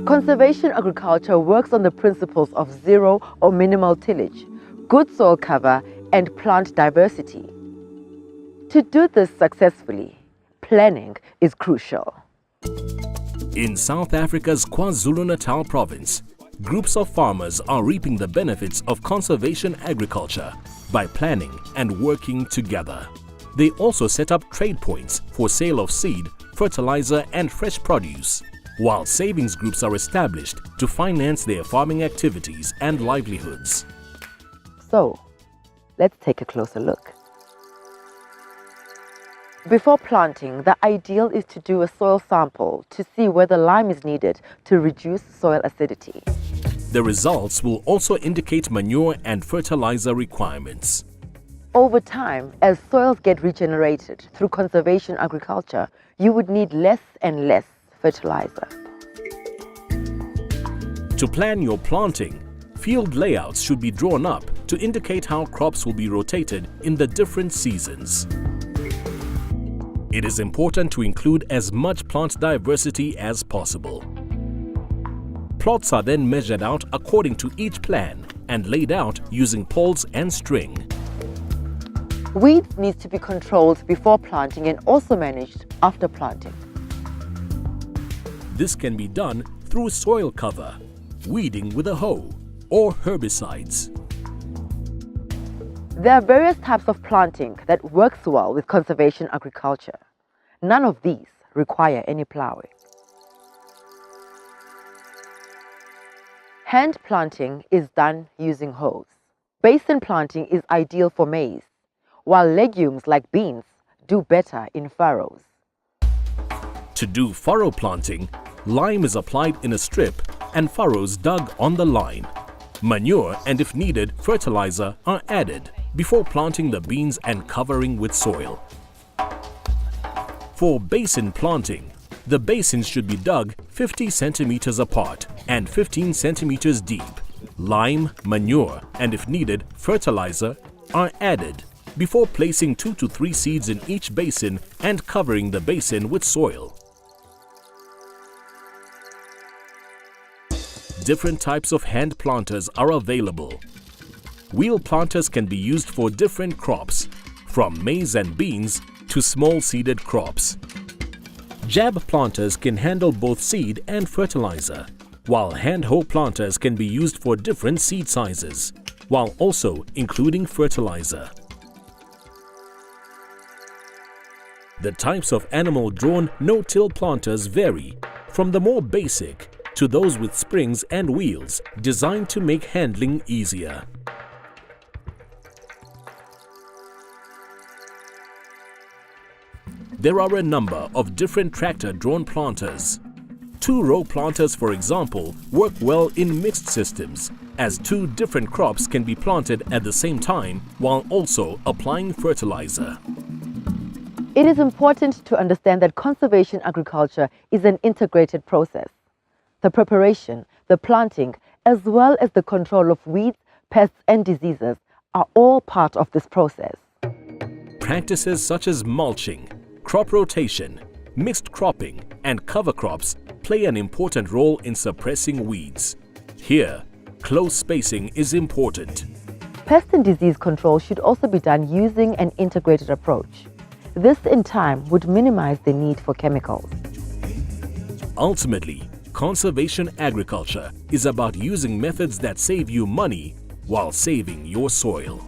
Conservation agriculture works on the principles of zero or minimal tillage, good soil cover, and plant diversity. To do this successfully, planning is crucial. In South Africa's KwaZulu-Natal province, groups of farmers are reaping the benefits of conservation agriculture by planning and working together. They also set up trade points for sale of seed, fertilizer and fresh produce, while savings groups are established to finance their farming activities and livelihoods. So, let's take a closer look. Before planting, the ideal is to do a soil sample to see whether lime is needed to reduce soil acidity. The results will also indicate manure and fertilizer requirements. Over time, as soils get regenerated through conservation agriculture, you would need less and less fertilizer. To plan your planting, field layouts should be drawn up to indicate how crops will be rotated in the different seasons. It is important to include as much plant diversity as possible. Plots are then measured out according to each plan and laid out using poles and string. Weeds need to be controlled before planting and also managed after planting. This can be done through soil cover, weeding with a hoe, or herbicides. There are various types of planting that works well with conservation agriculture. None of these require any plowing. Hand planting is done using hoes. Basin planting is ideal for maize, while legumes like beans do better in furrows. To do furrow planting, lime is applied in a strip and furrows dug on the line. Manure and, if needed, fertilizer are added before planting the beans and covering with soil. For basin planting, the basins should be dug 50 centimeters apart and 15 centimeters deep. Lime, manure and, if needed, fertilizer are added before placing 2 to 3 seeds in each basin and covering the basin with soil. Different types of hand planters are available. Wheel planters can be used for different crops, from maize and beans to small seeded crops. Jab planters can handle both seed and fertilizer, while hand hoe planters can be used for different seed sizes, while also including fertilizer. The types of animal-drawn no-till planters vary from the more basic to those with springs and wheels designed to make handling easier. There are a number of different tractor-drawn planters. 2-row planters, for example, work well in mixed systems, as 2 different crops can be planted at the same time while also applying fertilizer. It is important to understand that conservation agriculture is an integrated process. The preparation, the planting, as well as the control of weeds, pests and diseases are all part of this process. Practices such as mulching, crop rotation, mixed cropping and cover crops play an important role in suppressing weeds. Here, close spacing is important. Pest and disease control should also be done using an integrated approach. This in time would minimize the need for chemicals. Ultimately, conservation agriculture is about using methods that save you money while saving your soil.